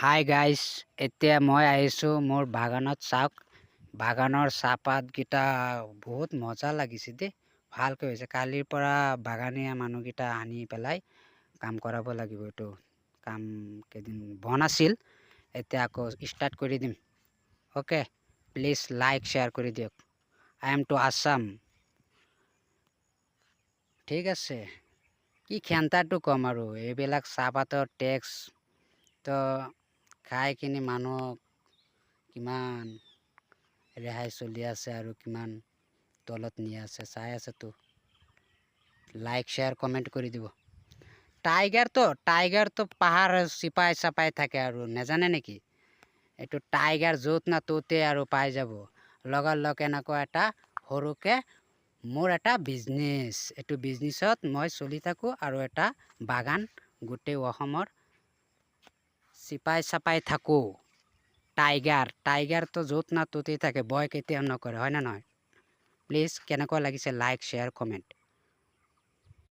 Hi guys, এতিয়া মই আহিছোঁ মোৰ বাগানত। চাওক, বাগানৰ চাহপাতকেইটা বহুত মজা লাগিছে দেই, ভালকৈ হৈছে। কালিৰ পৰা বাগানীয়া মানুহকেইটা আনি পেলাই কাম কৰাব লাগিব। এইটো কাম কেইদিন বন্ধ আছিল, এতিয়া আকৌ ষ্টাৰ্ট কৰি দিম। অ'কে, প্লিজ লাইক শ্বেয়াৰ কৰি দিয়ক। I am to Assam. ঠিক আছে, কি খেন্তাটো কম আৰু এইবিলাক চাহপাতৰ টেক্স তো খাই কিনি মানুহক কিমান ৰেহাই চলি আছে আৰু কিমান তলত নি আছে চাই আছেতো। লাইক শ্বেয়াৰ কমেণ্ট কৰি দিব। টাইগাৰটো পাহাৰ চিপাই চাপাই থাকে আৰু নেজানে নেকি? এইটো টাইগাৰ য'ত না ত'তে আৰু পাই যাব। লগালগ এনেকুৱা এটা সৰুকৈ মোৰ এটা বিজনেছ, এইটো বিজনেছত মই চলি থাকোঁ আৰু এটা বাগান গোটেই অসমৰ চিপাই চাপাই থাকোঁ। টাইগাৰটো য'ত না ত'তেই থাকে, ভয় কেতিয়াও নকৰে, হয় না নহয়? প্লিজ কেনেকুৱা লাগিছে লাইক শ্বেয়াৰ কমেণ্ট।